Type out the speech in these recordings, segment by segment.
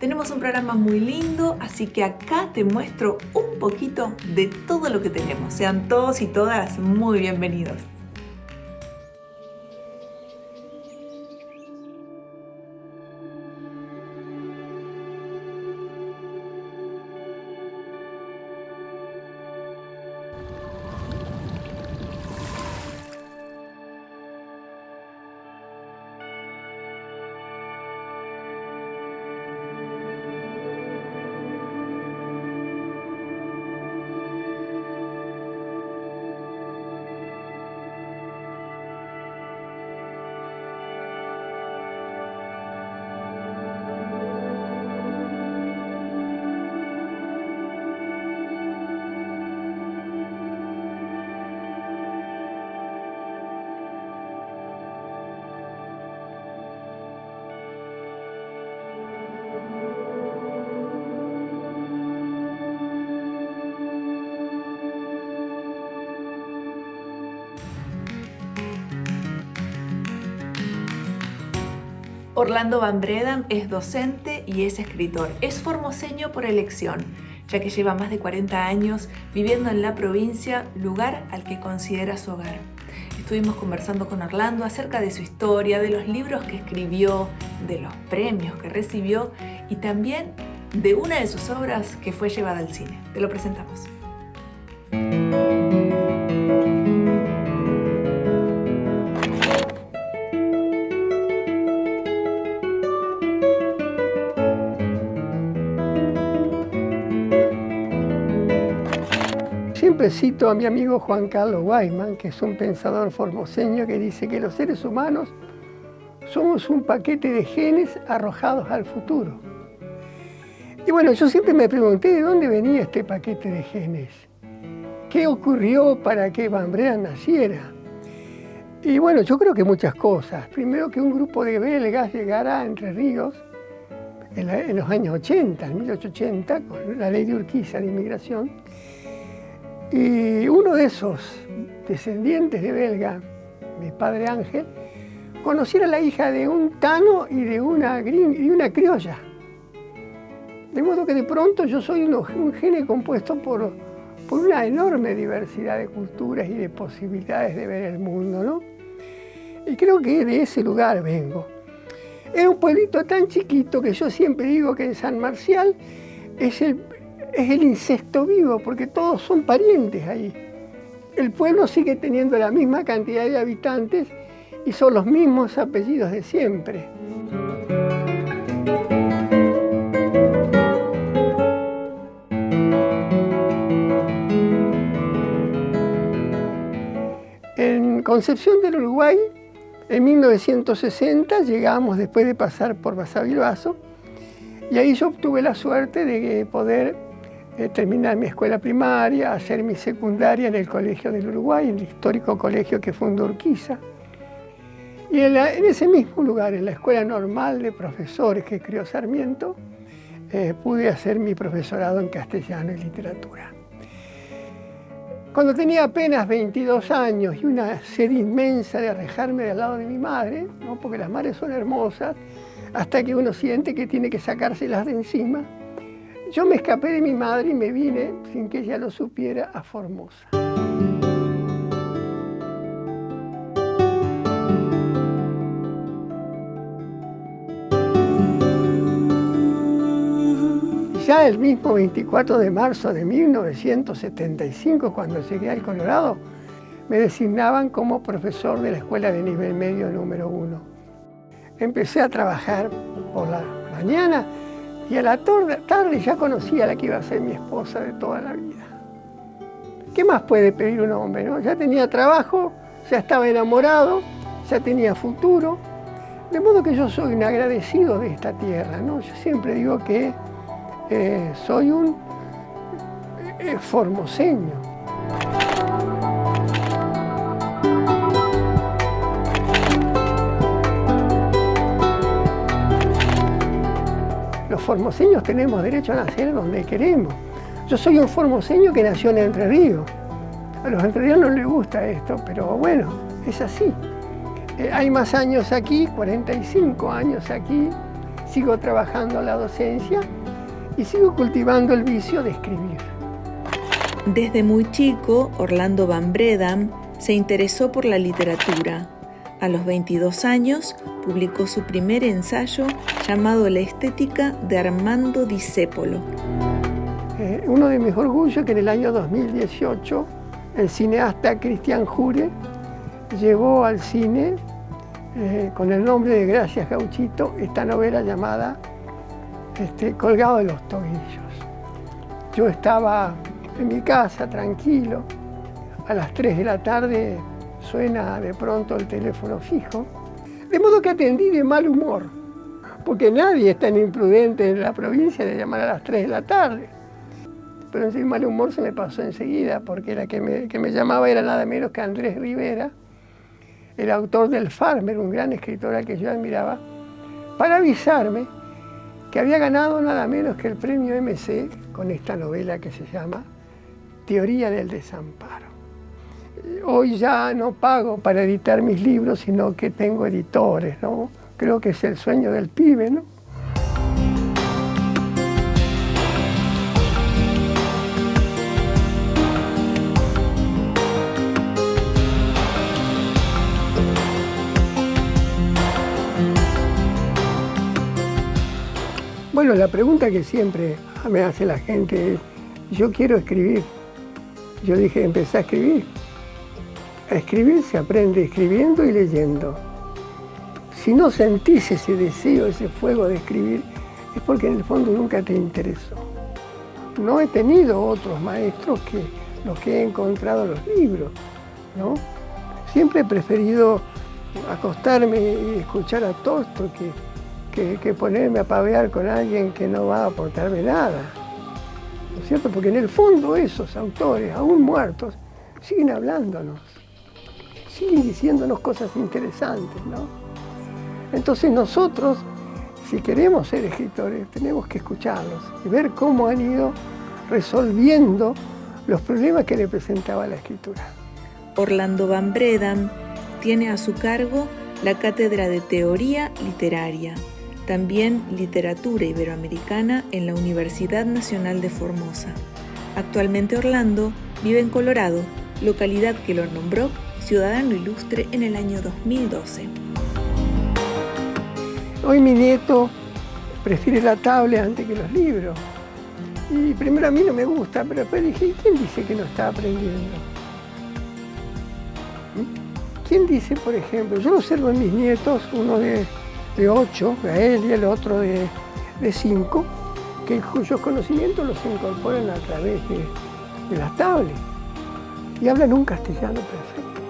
Tenemos un programa muy lindo, así que acá te muestro un poquito de todo lo que tenemos. Sean todos y todas muy bienvenidos. Orlando Van Bredam es docente y es escritor. Es formoseño por elección, ya que lleva más de 40 años viviendo en la provincia, lugar al que considera su hogar. Estuvimos conversando con Orlando acerca de su historia, de los libros que escribió, de los premios que recibió y también de una de sus obras que fue llevada al cine. Te lo presentamos. Siempre cito a mi amigo Juan Carlos Weisman, que es un pensador formoseño que dice que los seres humanos somos un paquete de genes arrojados al futuro. Y bueno, yo siempre me pregunté de dónde venía este paquete de genes. ¿Qué ocurrió para que Van Bredam naciera? Y bueno, yo creo que muchas cosas. Primero, que un grupo de belgas llegara a Entre Ríos en los años 80, en 1880, con la ley de Urquiza de inmigración. Y uno de esos descendientes de belga, mi padre Ángel, conociera a la hija de un tano y de una criolla. De modo que de pronto yo soy un gene compuesto por una enorme diversidad de culturas y de posibilidades de ver el mundo, ¿no? Y creo que de ese lugar vengo. Era un pueblito tan chiquito que yo siempre digo que en San Marcial es el incesto vivo, porque todos son parientes ahí. El pueblo sigue teniendo la misma cantidad de habitantes y son los mismos apellidos de siempre. En Concepción del Uruguay, en 1960, llegamos después de pasar por Basavilbaso, y ahí yo obtuve la suerte de poder terminar mi escuela primaria, hacer mi secundaria en el Colegio del Uruguay, en el histórico colegio que fundó Urquiza. Y en ese mismo lugar, en la Escuela Normal de Profesores que creó Sarmiento, pude hacer mi profesorado en castellano y literatura. Cuando tenía apenas 22 años y una sed inmensa de alejarme del lado de mi madre, ¿no? Porque las madres son hermosas, hasta que uno siente que tiene que sacárselas de encima, yo me escapé de mi madre y me vine, sin que ella lo supiera, a Formosa. Ya el mismo 24 de marzo de 1975, cuando llegué al Colorado, me designaban como profesor de la escuela de nivel medio número 1. Empecé a trabajar por la mañana y a la tarde ya conocía a la que iba a ser mi esposa de toda la vida. ¿Qué más puede pedir un hombre, no? Ya tenía trabajo, ya estaba enamorado, ya tenía futuro. De modo que yo soy un agradecido de esta tierra, ¿no? Yo siempre digo que soy un formoseño. Los formoseños tenemos derecho a nacer donde queremos. Yo soy un formoseño que nació en Entre Ríos. A los entrerrianos no les gusta esto, pero bueno, es así. Hay más años aquí, 45 años aquí, sigo trabajando en la docencia y sigo cultivando el vicio de escribir. Desde muy chico, Orlando Van Bredam se interesó por la literatura. A los 22 años, publicó su primer ensayo llamado La estética de Armando Discépolo. Uno de mis orgullos es que en el año 2018 el cineasta Cristian Jure llevó al cine, con el nombre de Gracias Gauchito, esta novela llamada Colgado de los tobillos. Yo estaba en mi casa, tranquilo. A las 3 de la tarde suena de pronto el teléfono fijo. De modo que atendí de mal humor, porque nadie es tan imprudente en la provincia de llamar a las 3 de la tarde. Pero ese mal humor se me pasó enseguida, porque la que me llamaba era nada menos que Andrés Rivera, el autor del Farmer, un gran escritor al que yo admiraba, para avisarme que había ganado nada menos que el premio MC con esta novela que se llama Teoría del Desamparo. Hoy ya no pago para editar mis libros, sino que tengo editores, ¿no? Creo que es el sueño del pibe, ¿no? Bueno, la pregunta que siempre me hace la gente es, yo quiero escribir. Yo dije, empecé a escribir. A escribir se aprende escribiendo y leyendo. Si no sentís ese deseo, ese fuego de escribir, es porque en el fondo nunca te interesó. No he tenido otros maestros que los que he encontrado en los libros, ¿no? Siempre he preferido acostarme y escuchar a Tolstoy que ponerme a pavear con alguien que no va a aportarme nada, ¿no es cierto? Porque en el fondo esos autores, aún muertos, siguen hablándonos, siguen diciéndonos cosas interesantes, ¿no? Entonces nosotros, si queremos ser escritores, tenemos que escucharlos y ver cómo han ido resolviendo los problemas que le presentaba la escritura. Orlando Van Bredam tiene a su cargo la Cátedra de Teoría Literaria, también Literatura Iberoamericana en la Universidad Nacional de Formosa. Actualmente Orlando vive en Colorado, localidad que lo nombró ciudadano ilustre en el año 2012. Hoy mi nieto prefiere la tablet antes que los libros. Y primero a mí no me gusta, pero después dije, ¿quién dice que no está aprendiendo? ¿Quién dice, por ejemplo, yo lo observo en mis nietos, uno de 8, Gael, y el otro de 5, cuyos conocimientos los incorporan a través de las tablets. Y hablan un castellano perfecto.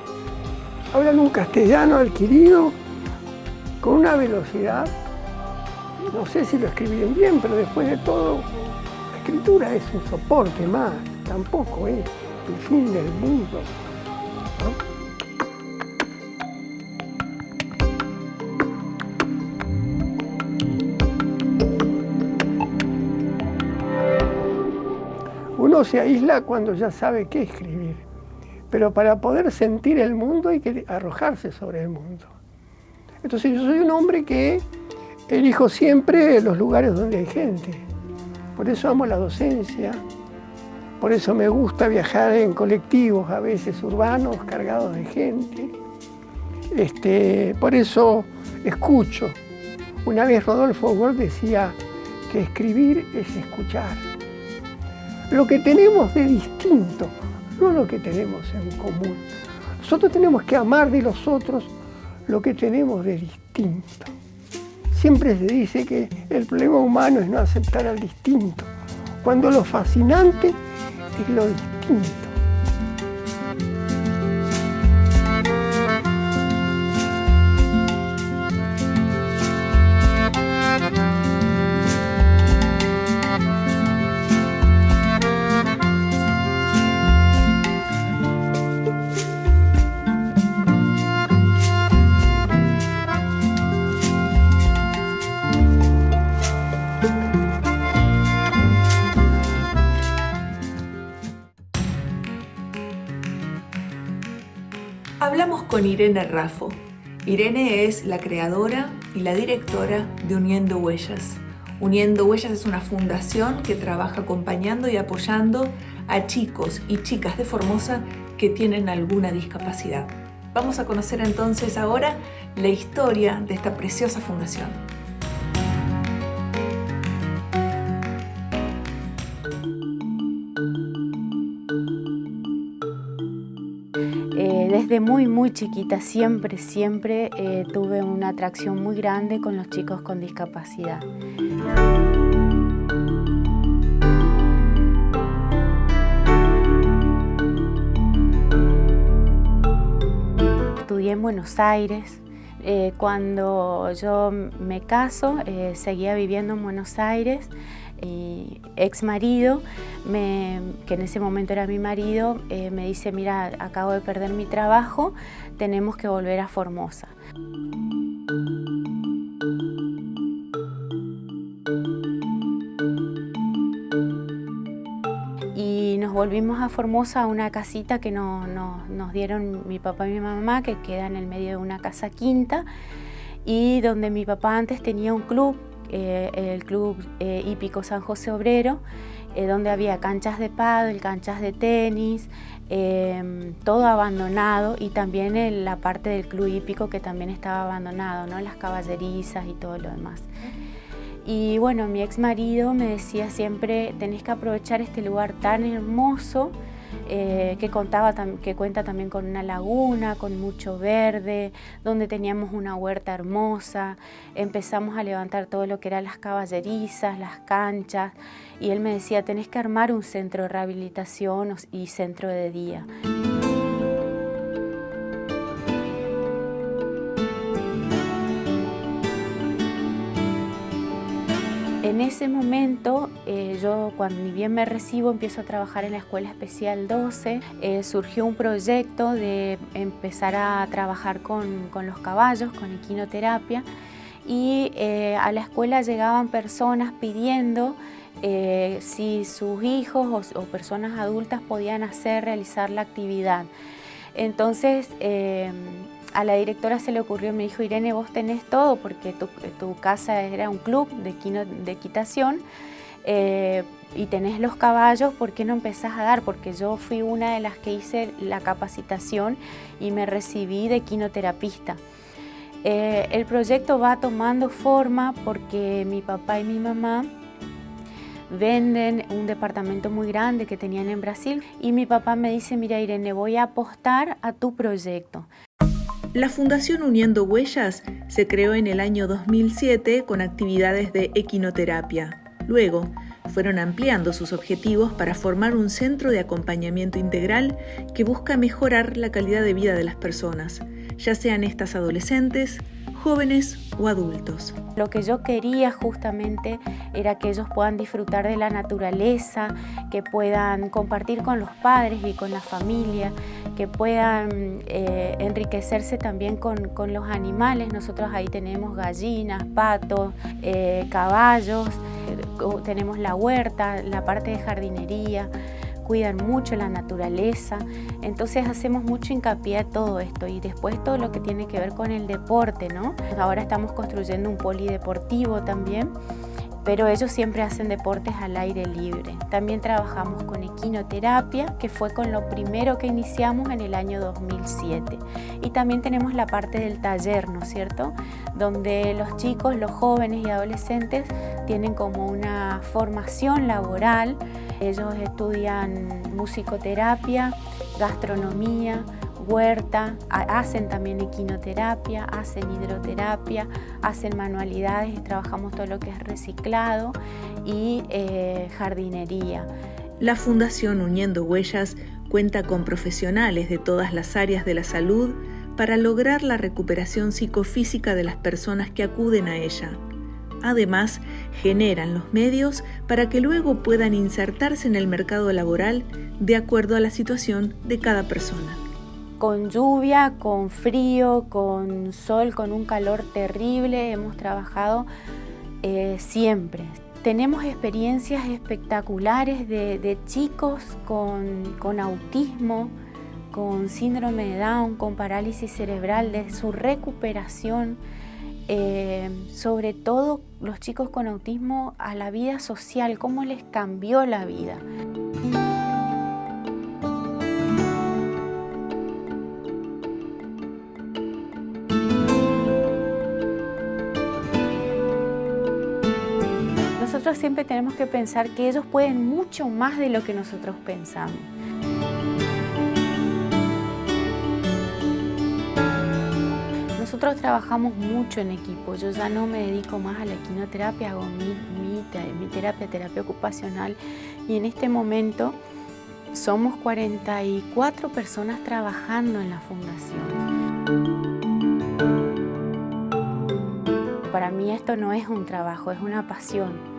Hablan un castellano adquirido con una velocidad, no sé si lo escriben bien, pero después de todo, la escritura es un soporte más, tampoco es el fin del mundo, ¿no? Uno se aísla cuando ya sabe qué escribir, pero para poder sentir el mundo hay que arrojarse sobre el mundo. Entonces yo soy un hombre que elijo siempre los lugares donde hay gente. Por eso amo la docencia, por eso me gusta viajar en colectivos, a veces urbanos, cargados de gente. Por eso escucho. Una vez Rodolfo Ward decía que escribir es escuchar. Lo que tenemos de distinto, no lo que tenemos en común. Nosotros tenemos que amar de los otros lo que tenemos de distinto. Siempre se dice que el problema humano es no aceptar al distinto, cuando lo fascinante es lo distinto. Hablamos con Irene Raffo. Irene es la creadora y la directora de Uniendo Huellas. Uniendo Huellas es una fundación que trabaja acompañando y apoyando a chicos y chicas de Formosa que tienen alguna discapacidad. Vamos a conocer entonces ahora la historia de esta preciosa fundación. Desde muy chiquita siempre tuve una atracción muy grande con los chicos con discapacidad. Estudié en Buenos Aires. Cuando yo me caso, seguía viviendo en Buenos Aires. Mi ex marido, que en ese momento era mi marido, me dice: mira, acabo de perder mi trabajo, tenemos que volver a Formosa. Y nos volvimos a Formosa, a una casita que nos dieron mi papá y mi mamá, que queda en el medio de una casa quinta, y donde mi papá antes tenía un club, el Club Hípico San José Obrero, donde había canchas de pádel, canchas de tenis, todo abandonado, y también la parte del Club Hípico que también estaba abandonado, ¿no? Las caballerizas y todo lo demás. Y bueno, mi ex marido me decía siempre: tenés que aprovechar este lugar tan hermoso, que cuenta también con una laguna, con mucho verde, donde teníamos una huerta hermosa. Empezamos a levantar todo lo que eran las caballerizas, las canchas, y él me decía: tenés que armar un centro de rehabilitación y centro de día. En ese momento, yo cuando ni bien me recibo, empiezo a trabajar en la Escuela Especial 12. Surgió un proyecto de empezar a trabajar con los caballos, con equinoterapia, y a la escuela llegaban personas pidiendo si sus hijos o personas adultas podían realizar la actividad. Entonces, a la directora se le ocurrió, me dijo: Irene, vos tenés todo, porque tu casa era un club de equitación, y tenés los caballos, ¿por qué no empezás a dar? Porque yo fui una de las que hice la capacitación y me recibí de equinoterapista. El proyecto va tomando forma porque mi papá y mi mamá venden un departamento muy grande que tenían en Brasil, y mi papá me dice: mira, Irene, voy a apostar a tu proyecto. La Fundación Uniendo Huellas se creó en el año 2007 con actividades de equinoterapia. Luego, fueron ampliando sus objetivos para formar un centro de acompañamiento integral que busca mejorar la calidad de vida de las personas, ya sean estas adolescentes, jóvenes o adultos. Lo que yo quería justamente era que ellos puedan disfrutar de la naturaleza, que puedan compartir con los padres y con la familia, que puedan enriquecerse también con los animales. Nosotros ahí tenemos gallinas, patos, caballos, tenemos la huerta, la parte de jardinería, cuidan mucho la naturaleza. Entonces hacemos mucho hincapié a todo esto, y después todo lo que tiene que ver con el deporte, ¿no? Ahora estamos construyendo un polideportivo también, pero ellos siempre hacen deportes al aire libre. También trabajamos con equinoterapia, que fue con lo primero que iniciamos en el año 2007. Y también tenemos la parte del taller, ¿no es cierto?, donde los chicos, los jóvenes y adolescentes tienen como una formación laboral. Ellos estudian musicoterapia, gastronomía, huerta, hacen también equinoterapia, hacen hidroterapia, hacen manualidades, y trabajamos todo lo que es reciclado y jardinería. La Fundación Uniendo Huellas cuenta con profesionales de todas las áreas de la salud para lograr la recuperación psicofísica de las personas que acuden a ella. Además, generan los medios para que luego puedan insertarse en el mercado laboral de acuerdo a la situación de cada persona. Con lluvia, con frío, con sol, con un calor terrible, hemos trabajado siempre. Tenemos experiencias espectaculares de chicos con autismo, con síndrome de Down, con parálisis cerebral, de su recuperación, sobre todo los chicos con autismo, a la vida social, cómo les cambió la vida. Nosotros siempre tenemos que pensar que ellos pueden mucho más de lo que nosotros pensamos. Nosotros trabajamos mucho en equipo. Yo ya no me dedico más a la equinoterapia, hago mi terapia ocupacional, y en este momento somos 44 personas trabajando en la fundación. Para mí esto no es un trabajo, es una pasión.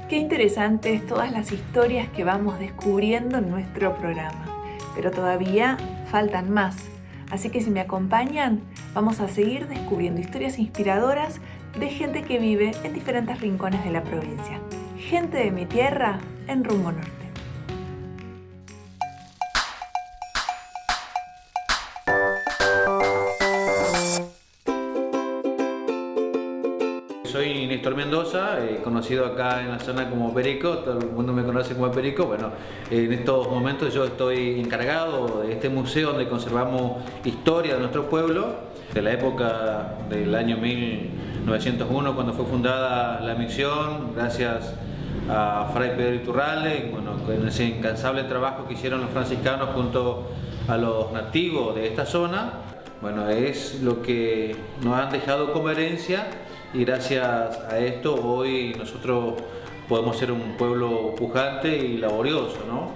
Qué interesantes todas las historias que vamos descubriendo en nuestro programa, pero todavía faltan más. Así que si me acompañan, vamos a seguir descubriendo historias inspiradoras de gente que vive en diferentes rincones de la provincia. Gente de mi tierra en Rumbo Norte. Soy Néstor Mendoza, conocido acá en la zona como Perico, todo el mundo me conoce como Perico. Bueno, en estos momentos yo estoy encargado de este museo donde conservamos historia de nuestro pueblo, de la época del año 1901, cuando fue fundada la misión, gracias a Fray Pedro Iturralde, bueno, con ese incansable trabajo que hicieron los franciscanos junto a los nativos de esta zona. Bueno, es lo que nos han dejado como herencia. Y gracias a esto hoy nosotros podemos ser un pueblo pujante y laborioso, ¿no?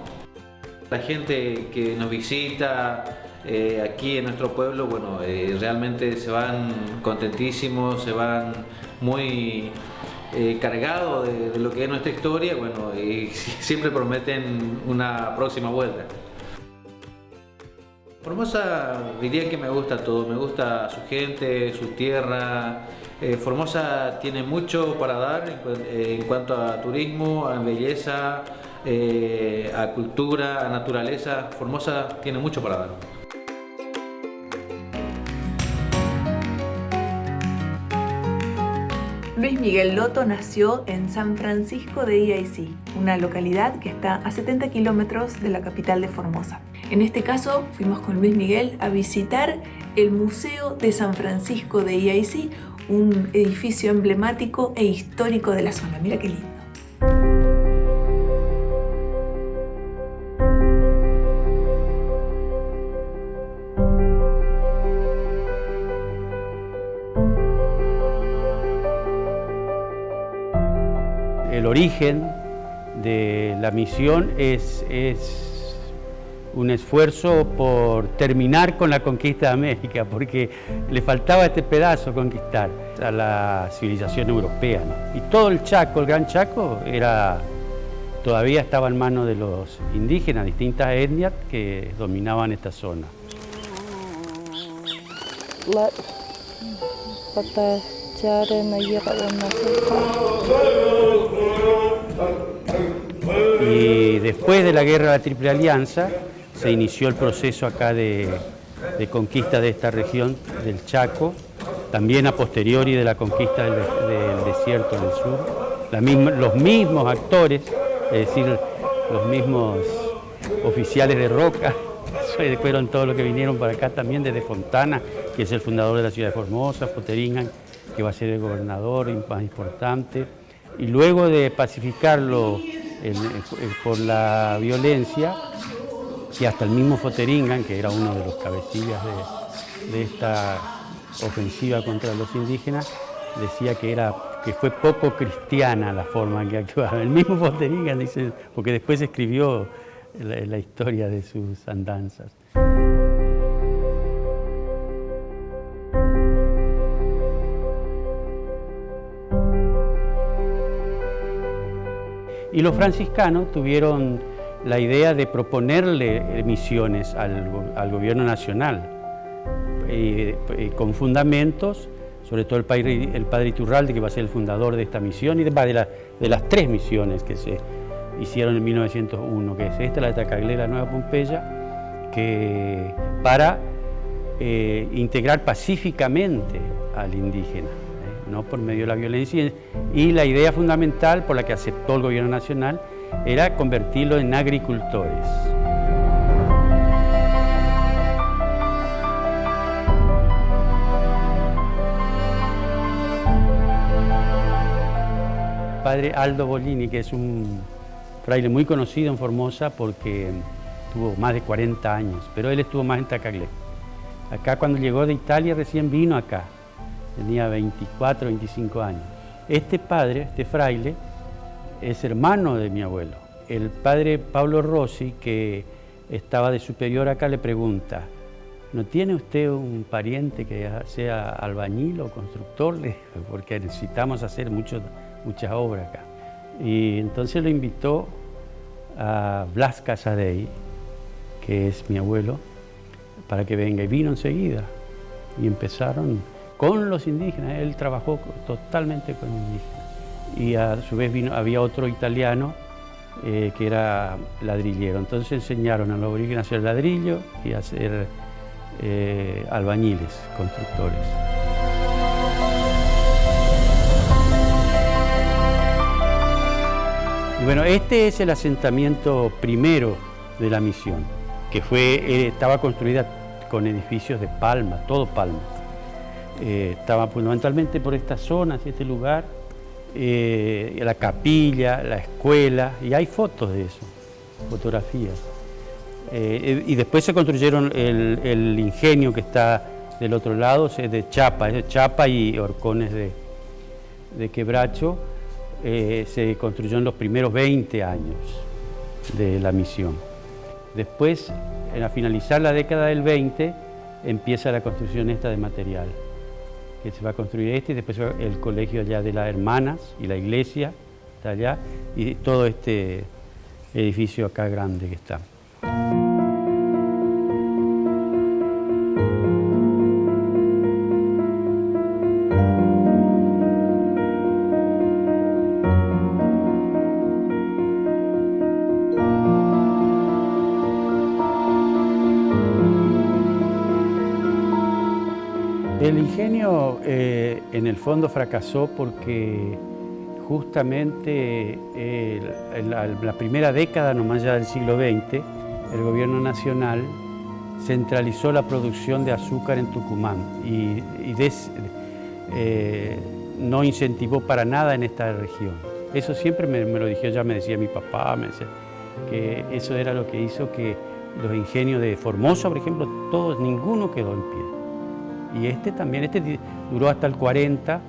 La gente que nos visita aquí en nuestro pueblo, bueno, realmente se van contentísimos, se van muy cargados de lo que es nuestra historia, bueno, y siempre prometen una próxima vuelta. Formosa diría que me gusta todo, me gusta su gente, su tierra. Formosa tiene mucho para dar en cuanto a turismo, a belleza, a cultura, a naturaleza. Formosa tiene mucho para dar. Luis Miguel Loto nació en San Francisco de Iaicí, una localidad que está a 70 kilómetros de la capital de Formosa. En este caso, fuimos con Luis Miguel a visitar el Museo de San Francisco de Iaicí, un edificio emblemático e histórico de la zona. Mira qué lindo. El origen de la misión es un esfuerzo por terminar con la conquista de América, porque le faltaba este pedazo conquistar a la civilización europea, ¿no? Y todo el Chaco, el Gran Chaco, todavía estaba en manos de los indígenas, distintas etnias que dominaban esta zona. Y después de la guerra de la Triple Alianza, se inició el proceso acá de conquista de esta región del Chaco, también a posteriori de la conquista del desierto del sur. Los mismos actores, es decir, los mismos oficiales de Roca, fueron todos los que vinieron para acá también, desde Fontana, que es el fundador de la ciudad de Formosa, Foteringhen, que va a ser el gobernador más importante, y luego de pacificarlo por la violencia, que hasta el mismo Foteringhen, que era uno de los cabecillas de esta ofensiva contra los indígenas, decía que fue poco cristiana la forma en que actuaba. El mismo Foteringhen dice, porque después escribió la historia de sus andanzas. Y los franciscanos tuvieron la idea de proponerle misiones al gobierno nacional con fundamentos sobre todo el padre Iturralde, que va a ser el fundador de esta misión, y de las 3 misiones que se hicieron en 1901, que es esta, la de Tacaglé, la Nueva Pompeya, que para integrar pacíficamente al indígena, no por medio de la violencia, y la idea fundamental por la que aceptó el gobierno nacional era convertirlo en agricultores. Padre Aldo Bolini, que es un fraile muy conocido en Formosa porque tuvo más de 40 años, pero él estuvo más en Tacaglé. Acá cuando llegó de Italia recién vino acá, tenía 24, 25 años. Este padre, este fraile, es hermano de mi abuelo. El padre Pablo Rossi, que estaba de superior acá, le pregunta: ¿no tiene usted un pariente que sea albañil o constructor? Porque necesitamos hacer muchas obras acá. Y entonces lo invitó a Blas Casadei, que es mi abuelo, para que venga, y vino enseguida. Y empezaron con los indígenas, él trabajó totalmente con indígenas. Y a su vez había otro italiano que era ladrillero. Entonces enseñaron a los aborígenes a hacer ladrillo y a hacer albañiles, constructores. Y bueno, este es el asentamiento primero de la misión, que estaba construida con edificios de palma, todo palma. Estaba fundamentalmente por estas zonas, este lugar, la capilla, la escuela, y hay fotos de eso, fotografías. Y después se construyeron el ingenio que está del otro lado, es de chapa y horcones de quebracho. Se construyó en los primeros 20 años de la misión. Después, al finalizar la década del 20, empieza la construcción esta de material, que se va a construir y después el colegio allá de las hermanas y la iglesia está allá, y todo este edificio acá grande que está. El ingenio en el fondo fracasó porque justamente en la primera década nomás ya del siglo XX, el gobierno nacional centralizó la producción de azúcar en Tucumán y no incentivó para nada en esta región. Eso siempre me lo dijo, ya me decía mi papá, me decía que eso era lo que hizo que los ingenios de Formosa, por ejemplo, todos, ninguno quedó en pie. Y este duró hasta el 40,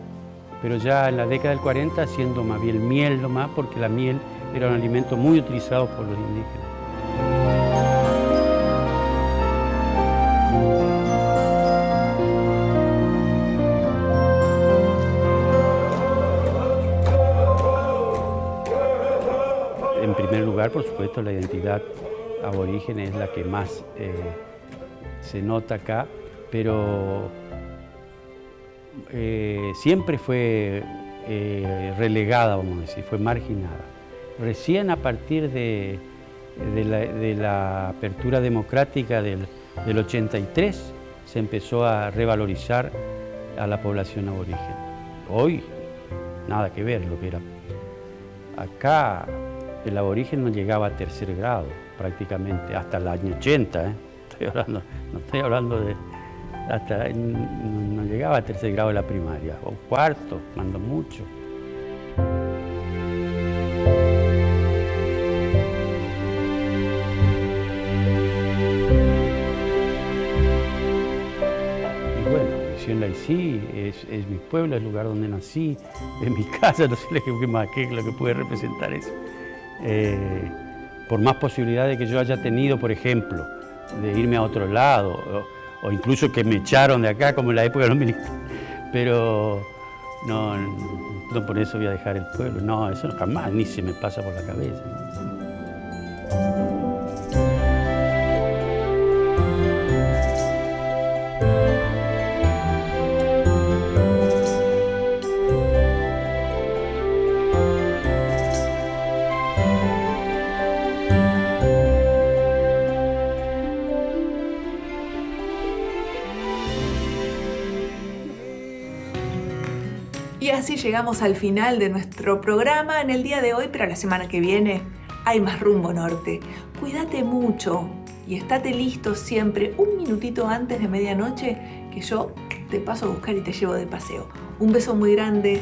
pero ya en la década del 40 haciendo más bien miel nomás, porque la miel era un alimento muy utilizado por los indígenas. En primer lugar, por supuesto, la identidad aborigen es la que más se nota acá, pero siempre fue relegada, vamos a decir, fue marginada. Recién a partir de la apertura democrática del 83 se empezó a revalorizar a la población aborigen. Hoy, nada que ver lo que era. Acá el aborigen no llegaba a tercer grado prácticamente, hasta el año 80, no estoy hablando de... no llegaba a tercer grado de la primaria, o cuarto, cuando mucho. Y bueno, Misión Laicí es mi pueblo, es el lugar donde nací, es mi casa, no sé qué es lo que puede representar eso. Por más posibilidades que yo haya tenido, por ejemplo, de irme a otro lado, o incluso que me echaron de acá, como en la época de los militares, pero no por eso voy a dejar el pueblo, no, eso jamás, ni se me pasa por la cabeza, ¿no? Y así llegamos al final de nuestro programa en el día de hoy, pero la semana que viene hay más Rumbo Norte. Cuídate mucho y estate listo siempre un minutito antes de medianoche, que yo te paso a buscar y te llevo de paseo. Un beso muy grande.